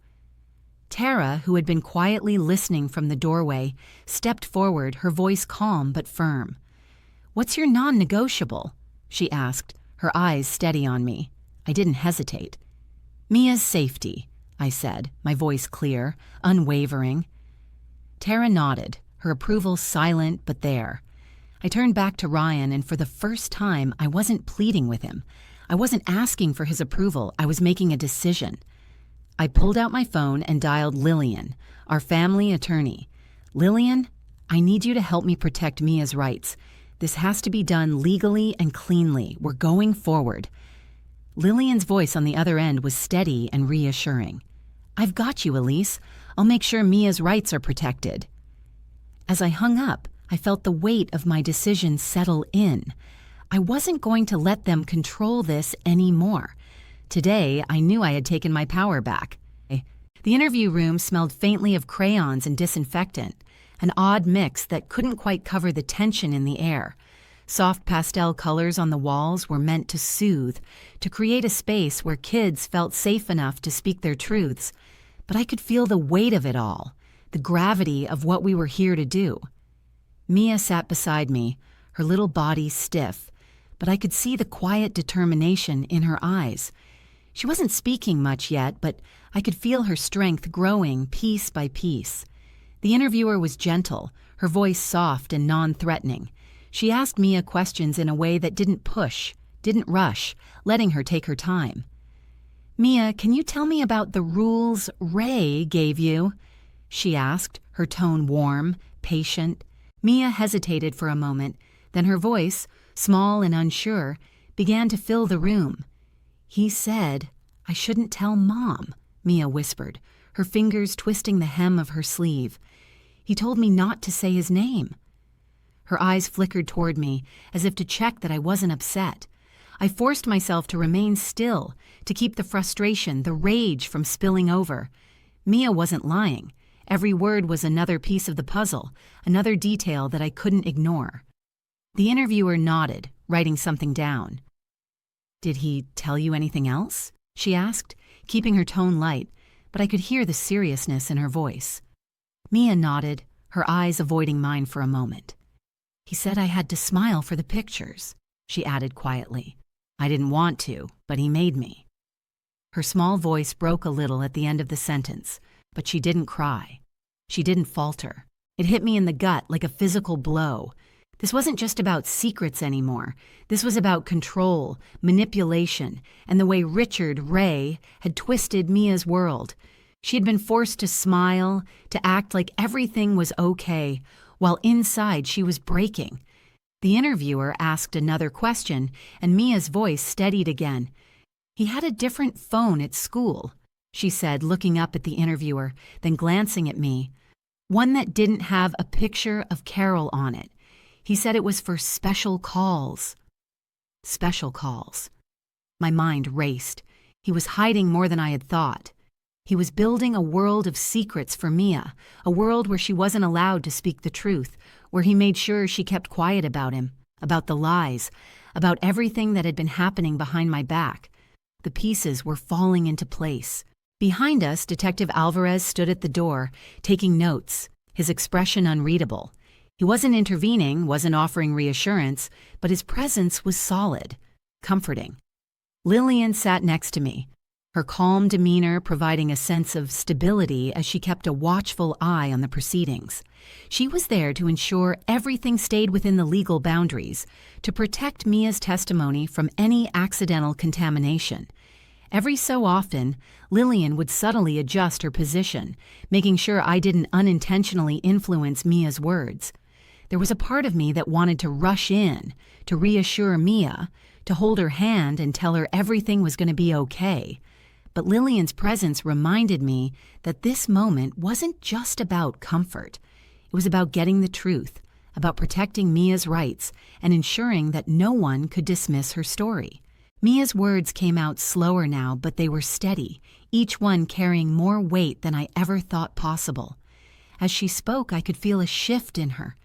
Tara, who had been quietly listening from the doorway, stepped forward, her voice calm but firm. "What's your non-negotiable?" she asked, her eyes steady on me. I didn't hesitate. "Mia's safety," I said, my voice clear, unwavering. Tara nodded, her approval silent but there. I turned back to Ryan, and for the first time, I wasn't pleading with him. I wasn't asking for his approval. I was making a decision. I pulled out my phone and dialed Lillian, our family attorney. "Lillian, I need you to help me protect Mia's rights. This has to be done legally and cleanly. We're going forward." Lillian's voice on the other end was steady and reassuring. "I've got you, Elise. I'll make sure Mia's rights are protected." As I hung up, I felt the weight of my decision settle in. I wasn't going to let them control this anymore. Today, I knew I had taken my power back. The interview room smelled faintly of crayons and disinfectant, an odd mix that couldn't quite cover the tension in the air. Soft pastel colors on the walls were meant to soothe, to create a space where kids felt safe enough to speak their truths. But I could feel the weight of it all, the gravity of what we were here to do. Mia sat beside me, her little body stiff, but I could see the quiet determination in her eyes. She wasn't speaking much yet, but I could feel her strength growing piece by piece. The interviewer was gentle, her voice soft and non-threatening. She asked Mia questions in a way that didn't push, didn't rush, letting her take her time. "Mia, can you tell me about the rules Ray gave you?" she asked, her tone warm, patient. Mia hesitated for a moment, then her voice, small and unsure, began to fill the room. "He said I shouldn't tell Mom," Mia whispered, her fingers twisting the hem of her sleeve. "He told me not to say his name." Her eyes flickered toward me, as if to check that I wasn't upset. I forced myself to remain still, to keep the frustration, the rage from spilling over. Mia wasn't lying. Every word was another piece of the puzzle, another detail that I couldn't ignore. The interviewer nodded, writing something down. "Did he tell you anything else?" she asked, keeping her tone light, but I could hear the seriousness in her voice. Mia nodded, her eyes avoiding mine for a moment. "He said I had to smile for the pictures," she added quietly. "I didn't want to, but he made me." Her small voice broke a little at the end of the sentence, but she didn't cry. She didn't falter. It hit me in the gut like a physical blow. This wasn't just about secrets anymore. This was about control, manipulation, and the way Richard, Ray, had twisted Mia's world. She had been forced to smile, to act like everything was okay, while inside she was breaking. The interviewer asked another question, and Mia's voice steadied again. "He had a different phone at school," she said, looking up at the interviewer, then glancing at me. "One that didn't have a picture of Carol on it. He said it was for special calls." Special calls. My mind raced. He was hiding more than I had thought. He was building a world of secrets for Mia, a world where she wasn't allowed to speak the truth, where he made sure she kept quiet about him. about the lies, about everything that had been happening behind my back. The pieces were falling into place. Behind us, Detective Alvarez stood at the door, taking notes, his expression unreadable. He wasn't intervening, wasn't offering reassurance, but his presence was solid, comforting. Lillian sat next to me, her calm demeanor providing a sense of stability as she kept a watchful eye on the proceedings. She was there to ensure everything stayed within the legal boundaries, to protect Mia's testimony from any accidental contamination. Every so often, Lillian would subtly adjust her position, making sure I didn't unintentionally influence Mia's words. There was a part of me that wanted to rush in, to reassure Mia, to hold her hand and tell her everything was going to be okay. But Lillian's presence reminded me that this moment wasn't just about comfort. It was about getting the truth, about protecting Mia's rights, and ensuring that no one could dismiss her story. Mia's words came out slower now, but they were steady, each one carrying more weight than I ever thought possible. As she spoke, I could feel a shift in her.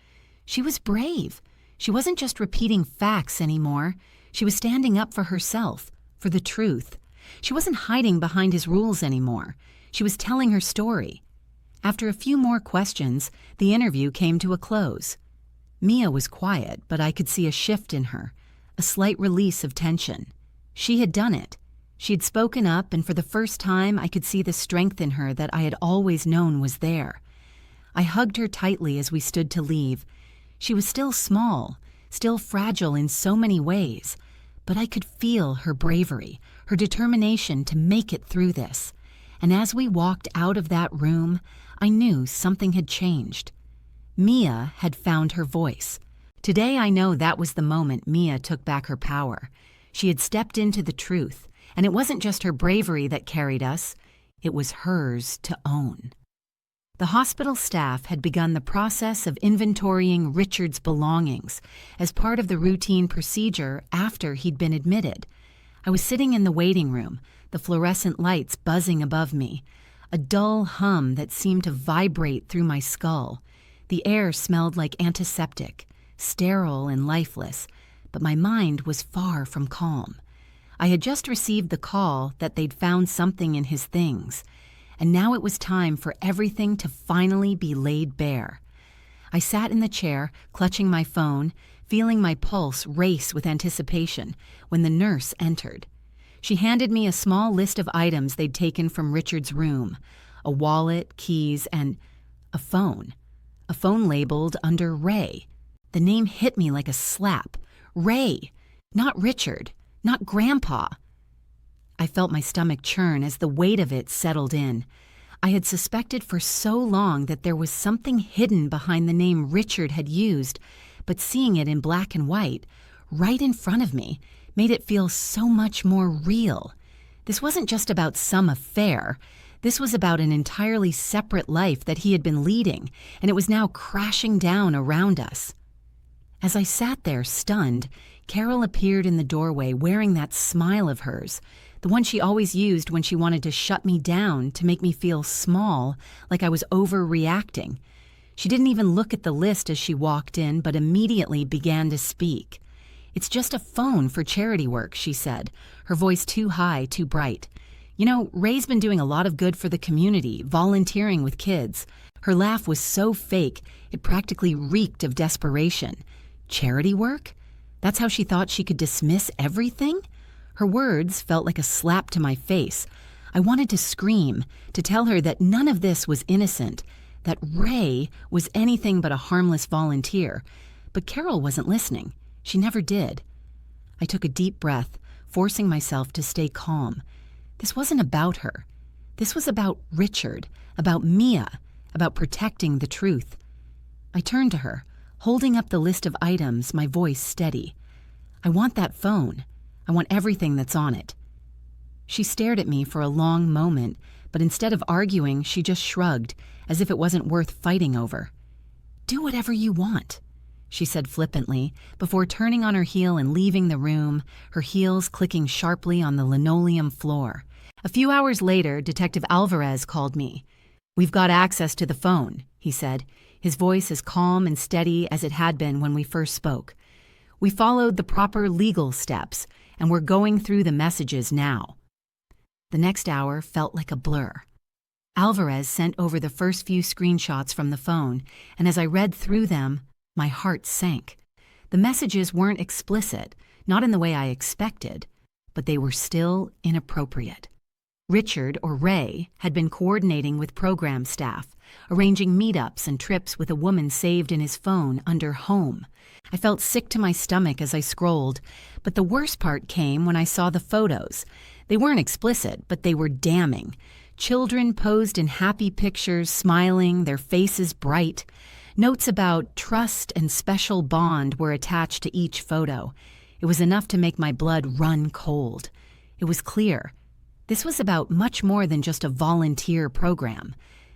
She was brave. She wasn't just repeating facts anymore. She was standing up for herself, for the truth. She wasn't hiding behind his rules anymore. She was telling her story. After a few more questions, the interview came to a close. Mia was quiet, but I could see a shift in her, a slight release of tension. She had done it. She had spoken up, and for the first time I could see the strength in her that I had always known was there. I hugged her tightly as we stood to leave. She was still small, still fragile in so many ways, but I could feel her bravery, her determination to make it through this. And as we walked out of that room, I knew something had changed. Mia had found her voice. Today I know that was the moment Mia took back her power. She had stepped into the truth, and it wasn't just her bravery that carried us, it was hers to own. The hospital staff had begun the process of inventorying Richard's belongings as part of the routine procedure after he'd been admitted. I was sitting in the waiting room, the fluorescent lights buzzing above me, a dull hum that seemed to vibrate through my skull. The air smelled like antiseptic, sterile and lifeless, but my mind was far from calm. I had just received the call that they'd found something in his things, and now it was time for everything to finally be laid bare. I sat in the chair, clutching my phone, feeling my pulse race with anticipation, when the nurse entered. She handed me a small list of items they'd taken from Richard's room, a wallet, keys, and a phone labeled under Ray. The name hit me like a slap. Ray, not Richard, not Grandpa. I felt my stomach churn as the weight of it settled in. I had suspected for so long that there was something hidden behind the name Richard had used, but seeing it in black and white, right in front of me, made it feel so much more real. This wasn't just about some affair. This was about an entirely separate life that he had been leading, and it was now crashing down around us. As I sat there, stunned, Carol appeared in the doorway wearing that smile of hers, the one she always used when she wanted to shut me down to make me feel small, like I was overreacting. She didn't even look at the list as she walked in, but immediately began to speak. "It's just a phone for charity work," she said, her voice too high, too bright. "You know, Ray's been doing a lot of good for the community, volunteering with kids." Her laugh was so fake, it practically reeked of desperation. Charity work? That's how she thought she could dismiss everything? Her words felt like a slap to my face. I wanted to scream, to tell her that none of this was innocent, that Ray was anything but a harmless volunteer. But Carol wasn't listening. She never did. I took a deep breath, forcing myself to stay calm. This wasn't about her. This was about Richard, about Mia, about protecting the truth. I turned to her, holding up the list of items, my voice steady. "I want that phone. I want everything that's on it." She stared at me for a long moment, but instead of arguing, she just shrugged, as if it wasn't worth fighting over. "Do whatever you want," she said flippantly, before turning on her heel and leaving the room, her heels clicking sharply on the linoleum floor. A few hours later, Detective Alvarez called me. "We've got access to the phone," he said, his voice as calm and steady as it had been when we first spoke. We followed the proper legal steps, and we're going through the messages now." The next hour felt like a blur. Alvarez sent over the first few screenshots from the phone, and as I read through them, my heart sank. The messages weren't explicit, not in the way I expected, but they were still inappropriate. Richard, or Ray, had been coordinating with program staff, arranging meetups and trips with a woman saved in his phone under Home. I felt sick to my stomach as I scrolled, but the worst part came when I saw the photos. They weren't explicit, but they were damning. Children posed in happy pictures, smiling, their faces bright. Notes about trust and special bond were attached to each photo. It was enough to make my blood run cold. It was clear. This was about much more than just a volunteer program.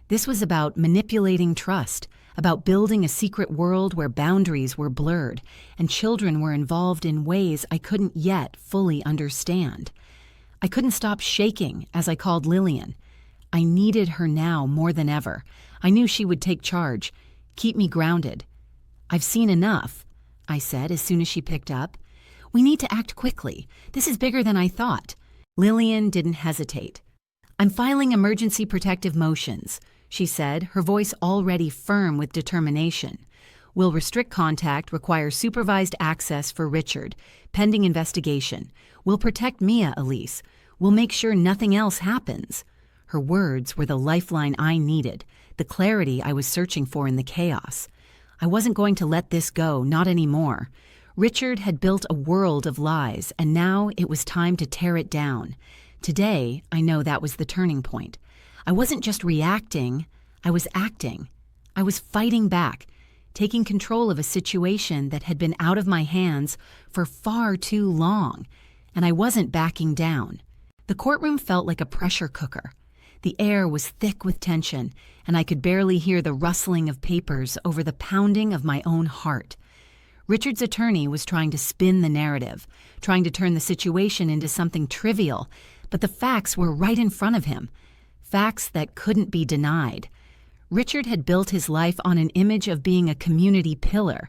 This was about manipulating trust, about building a secret world where boundaries were blurred and children were involved in ways I couldn't yet fully understand. I couldn't stop shaking as I called Lillian. I needed her now more than ever. I knew she would take charge, keep me grounded. "I've seen enough," I said as soon as she picked up. "We need to act quickly. This is bigger than I thought." Lillian didn't hesitate. "I'm filing emergency protective motions," she said, her voice already firm with determination. "We'll restrict contact, require supervised access for Richard, pending investigation. We'll protect Mia, Elise. We'll make sure nothing else happens." Her words were the lifeline I needed, the clarity I was searching for in the chaos. I wasn't going to let this go, not anymore. Richard had built a world of lies, and now it was time to tear it down. Today, I know that was the turning point. I wasn't just reacting, I was acting. I was fighting back, taking control of a situation that had been out of my hands for far too long, and I wasn't backing down. The courtroom felt like a pressure cooker. The air was thick with tension, and I could barely hear the rustling of papers over the pounding of my own heart. Richard's attorney was trying to spin the narrative, trying to turn the situation into something trivial, but the facts were right in front of him, facts that couldn't be denied. Richard had built his life on an image of being a community pillar.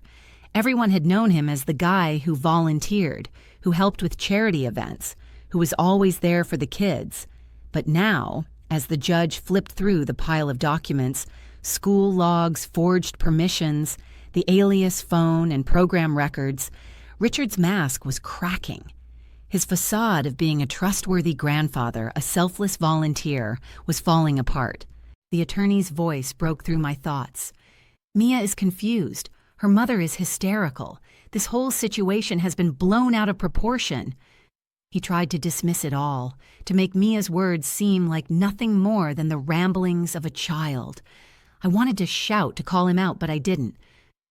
Everyone had known him as the guy who volunteered, who helped with charity events, who was always there for the kids. But now, as the judge flipped through the pile of documents, school logs, forged permissions, the alias phone and program records, Richard's mask was cracking. His facade of being a trustworthy grandfather, a selfless volunteer, was falling apart. The attorney's voice broke through my thoughts. "Mia is confused. Her mother is hysterical. This whole situation has been blown out of proportion." He tried to dismiss it all, to make Mia's words seem like nothing more than the ramblings of a child. I wanted to shout to call him out, but I didn't.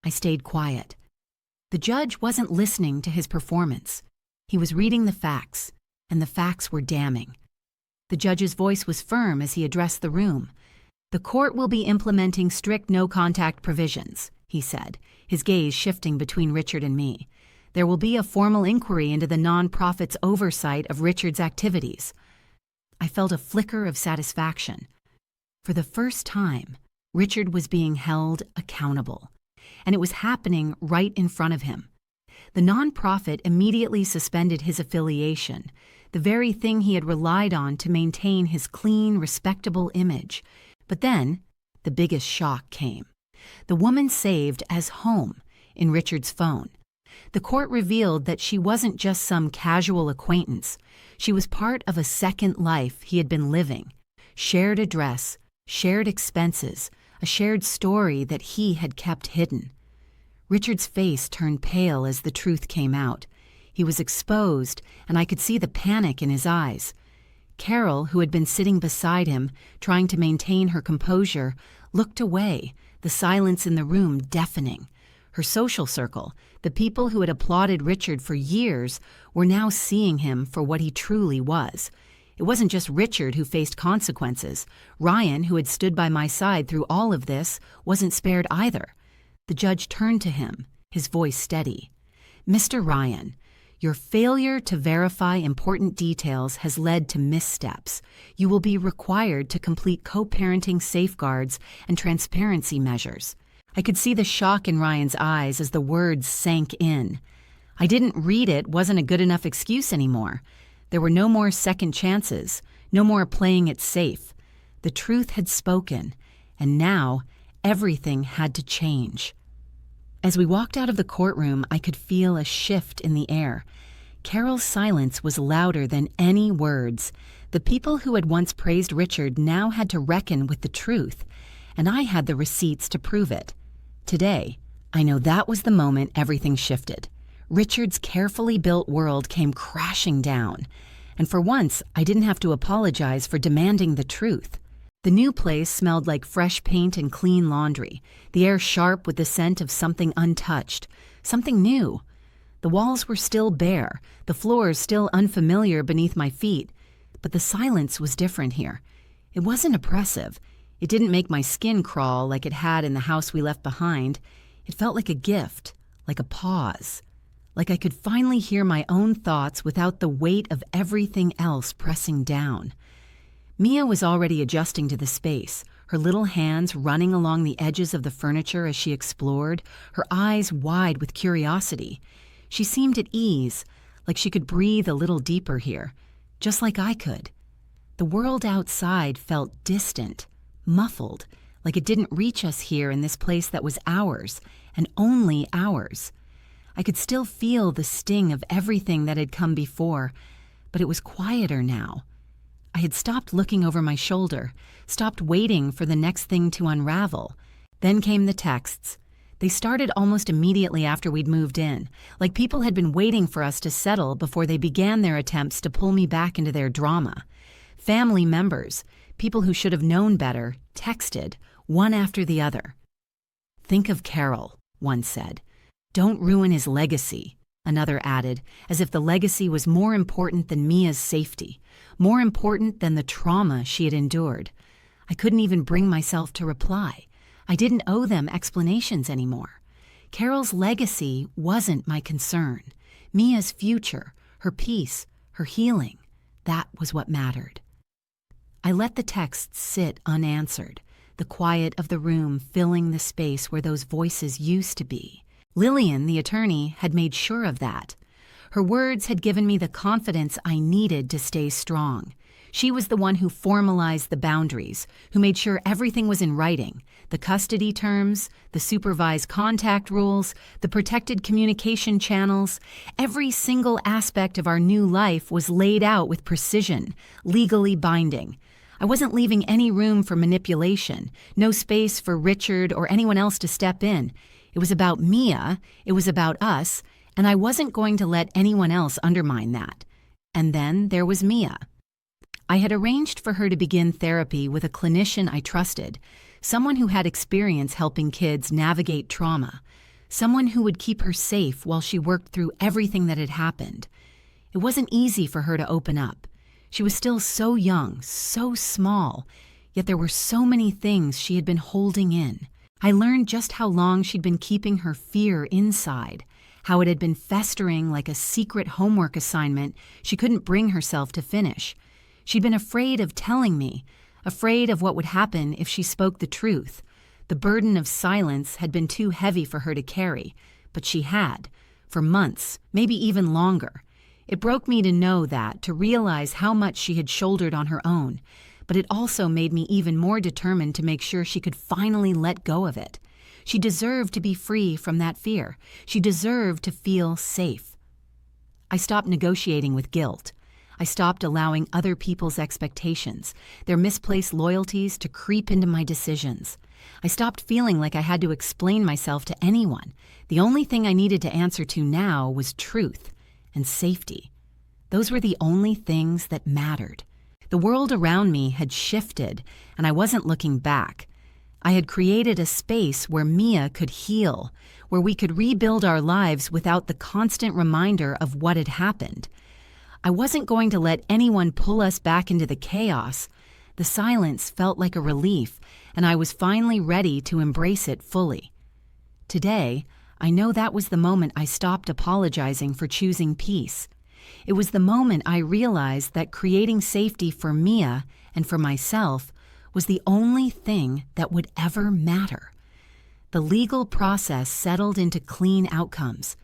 I stayed quiet. The judge wasn't listening to his performance. He was reading the facts, and the facts were damning. The judge's voice was firm as he addressed the room. "The court will be implementing strict no-contact provisions," he said, his gaze shifting between Richard and me. "There will be a formal inquiry into the non-profit's oversight of Richard's activities." I felt a flicker of satisfaction. For the first time, Richard was being held accountable, and it was happening right in front of him. The non-profit immediately suspended his affiliation, the very thing he had relied on to maintain his clean, respectable image. But then, the biggest shock came. The woman saved as Home in Richard's phone. The court revealed that she wasn't just some casual acquaintance. She was part of a second life he had been living. Shared address, shared expenses, a shared story that he had kept hidden. Richard's face turned pale as the truth came out. He was exposed, and I could see the panic in his eyes. Carol, who had been sitting beside him, trying to maintain her composure, looked away, the silence in the room deafening. Her social circle, the people who had applauded Richard for years, were now seeing him for what he truly was. It wasn't just Richard who faced consequences. Ryan, who had stood by my side through all of this, wasn't spared either. The judge turned to him, his voice steady. "Mr. Ryan, your failure to verify important details has led to missteps. You will be required to complete co-parenting safeguards and transparency measures." I could see the shock in Ryan's eyes as the words sank in. I didn't read it wasn't a good enough excuse anymore. There were no more second chances, no more playing it safe. The truth had spoken, and now everything had to change. As we walked out of the courtroom, I could feel a shift in the air. Carol's silence was louder than any words. The people who had once praised Richard now had to reckon with the truth, and I had the receipts to prove it. Today, I know that was the moment everything shifted. Richard's carefully built world came crashing down, and for once, I didn't have to apologize for demanding the truth. The new place smelled like fresh paint and clean laundry, the air sharp with the scent of something untouched, something new. The walls were still bare, the floors still unfamiliar beneath my feet, but the silence was different here. It wasn't oppressive. It didn't make my skin crawl like it had in the house we left behind. It felt like a gift, like a pause, like I could finally hear my own thoughts without the weight of everything else pressing down. Mia was already adjusting to the space, her little hands running along the edges of the furniture as she explored, her eyes wide with curiosity. She seemed at ease, like she could breathe a little deeper here, just like I could. The world outside felt distant, muffled, like it didn't reach us here in this place that was ours, and only ours. I could still feel the sting of everything that had come before, but it was quieter now. I had stopped looking over my shoulder, stopped waiting for the next thing to unravel. Then came the texts. They started almost immediately after we'd moved in, like people had been waiting for us to settle before they began their attempts to pull me back into their drama. Family members, people who should have known better, texted, one after the other. "Think of Carol," one said. "Don't ruin his legacy," another added, as if the legacy was more important than Mia's safety, more important than the trauma she had endured. I couldn't even bring myself to reply. I didn't owe them explanations anymore. Carol's legacy wasn't my concern. Mia's future, her peace, her healing, that was what mattered. I let the texts sit unanswered, the quiet of the room filling the space where those voices used to be. Lillian, the attorney, had made sure of that. Her words had given me the confidence I needed to stay strong. She was the one who formalized the boundaries, who made sure everything was in writing, the custody terms, the supervised contact rules, the protected communication channels. Every single aspect of our new life was laid out with precision, legally binding. I wasn't leaving any room for manipulation, no space for Richard or anyone else to step in. It was about Mia, it was about us, and I wasn't going to let anyone else undermine that. And then there was Mia. I had arranged for her to begin therapy with a clinician I trusted, someone who had experience helping kids navigate trauma, someone who would keep her safe while she worked through everything that had happened. It wasn't easy for her to open up. She was still so young, so small, yet there were so many things she had been holding in. I learned just how long she'd been keeping her fear inside, how it had been festering like a secret homework assignment she couldn't bring herself to finish. She'd been afraid of telling me, afraid of what would happen if she spoke the truth. The burden of silence had been too heavy for her to carry, but she had, for months, maybe even longer. It broke me to know that, to realize how much she had shouldered on her own, but it also made me even more determined to make sure she could finally let go of it. She deserved to be free from that fear. She deserved to feel safe. I stopped negotiating with guilt. I stopped allowing other people's expectations, their misplaced loyalties to creep into my decisions. I stopped feeling like I had to explain myself to anyone. The only thing I needed to answer to now was truth and safety. Those were the only things that mattered. The world around me had shifted, and I wasn't looking back. I had created a space where Mia could heal, where we could rebuild our lives without the constant reminder of what had happened. I wasn't going to let anyone pull us back into the chaos. The silence felt like a relief, and I was finally ready to embrace it fully. Today, I know that was the moment I stopped apologizing for choosing peace. It was the moment I realized that creating safety for Mia and for myself was the only thing that would ever matter. The legal process settled into clean outcomes.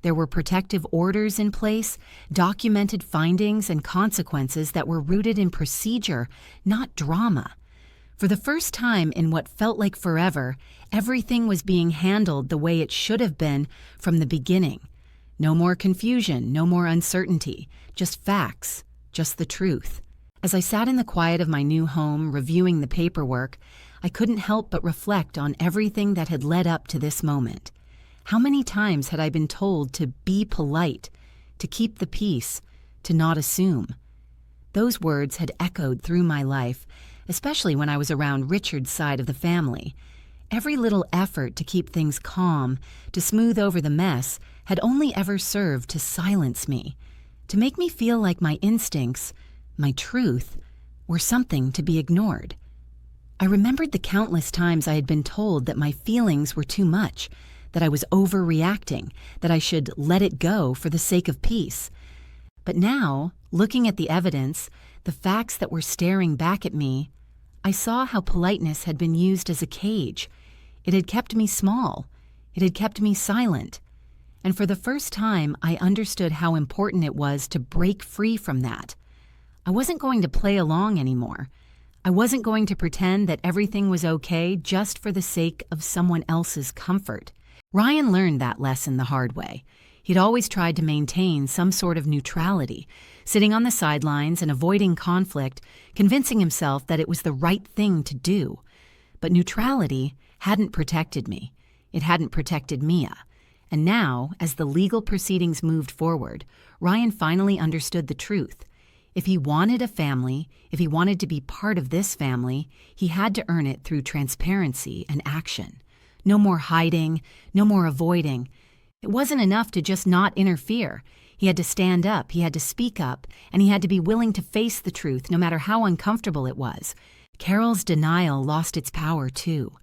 There were protective orders in place, documented findings and consequences that were rooted in procedure, not drama. For the first time in what felt like forever, everything was being handled the way it should have been from the beginning. No more confusion, no more uncertainty, just facts, just the truth. As I sat in the quiet of my new home, reviewing the paperwork, I couldn't help but reflect on everything that had led up to this moment. How many times had I been told to be polite, to keep the peace, to not assume? Those words had echoed through my life, especially when I was around Richard's side of the family. Every little effort to keep things calm, to smooth over the mess, had only ever served to silence me, to make me feel like my instincts, my truth, were something to be ignored. I remembered the countless times I had been told that my feelings were too much, that I was overreacting, that I should let it go for the sake of peace. But now, looking at the evidence, the facts that were staring back at me, I saw how politeness had been used as a cage. It had kept me small. It had kept me silent. And for the first time, I understood how important it was to break free from that. I wasn't going to play along anymore. I wasn't going to pretend that everything was okay just for the sake of someone else's comfort. Ryan learned that lesson the hard way. He'd always tried to maintain some sort of neutrality, sitting on the sidelines and avoiding conflict, convincing himself that it was the right thing to do. But neutrality hadn't protected me. It hadn't protected Mia. And now, as the legal proceedings moved forward, Ryan finally understood the truth. If he wanted a family, if he wanted to be part of this family, he had to earn it through transparency and action. No more hiding, no more avoiding. It wasn't enough to just not interfere. He had to stand up, he had to speak up, and he had to be willing to face the truth no matter how uncomfortable it was. Carol's denial lost its power too.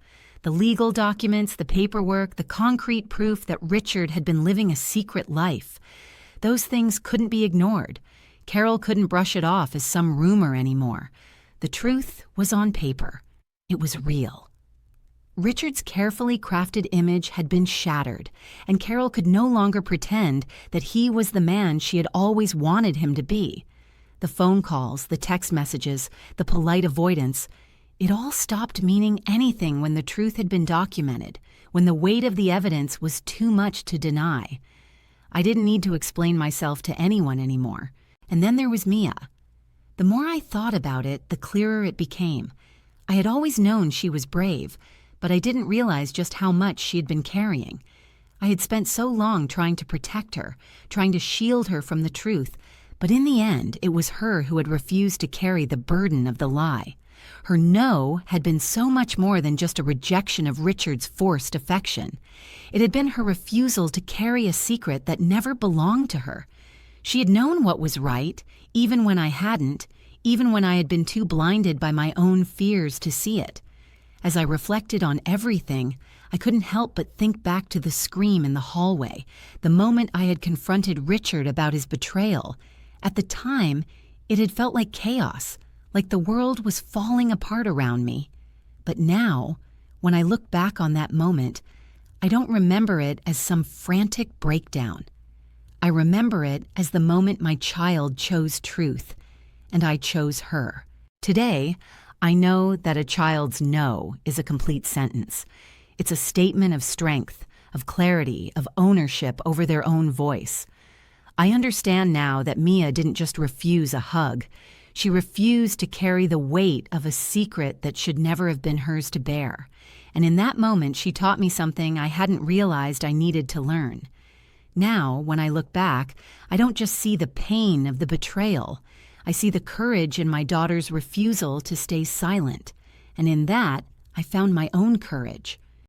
The legal documents, the paperwork, the concrete proof that Richard had been living a secret life. Those things couldn't be ignored. Carol couldn't brush it off as some rumor anymore. The truth was on paper. It was real. Richard's carefully crafted image had been shattered, and Carol could no longer pretend that he was the man she had always wanted him to be. The phone calls, the text messages, the polite avoidance, it all stopped meaning anything when the truth had been documented, when the weight of the evidence was too much to deny. I didn't need to explain myself to anyone anymore. And then there was Mia. The more I thought about it, the clearer it became. I had always known she was brave, but I didn't realize just how much she had been carrying. I had spent so long trying to protect her, trying to shield her from the truth, but in the end, it was her who had refused to carry the burden of the lie. Her no had been so much more than just a rejection of Richard's forced affection. It had been her refusal to carry a secret that never belonged to her. She had known what was right, even when I hadn't, even when I had been too blinded by my own fears to see it. As I reflected on everything, I couldn't help but think back to the scream in the hallway, the moment I had confronted Richard about his betrayal. At the time, it had felt like chaos, like the world was falling apart around me. But now, when I look back on that moment, I don't remember it as some frantic breakdown. I remember it as the moment my child chose truth, and I chose her. Today, I know that a child's no is a complete sentence. It's a statement of strength, of clarity, of ownership over their own voice. I understand now that Mia didn't just refuse a hug. She refused to carry the weight of a secret that should never have been hers to bear. And in that moment, she taught me something I hadn't realized I needed to learn. Now, when I look back, I don't just see the pain of the betrayal. I see the courage in my daughter's refusal to stay silent. And in that, I found my own courage.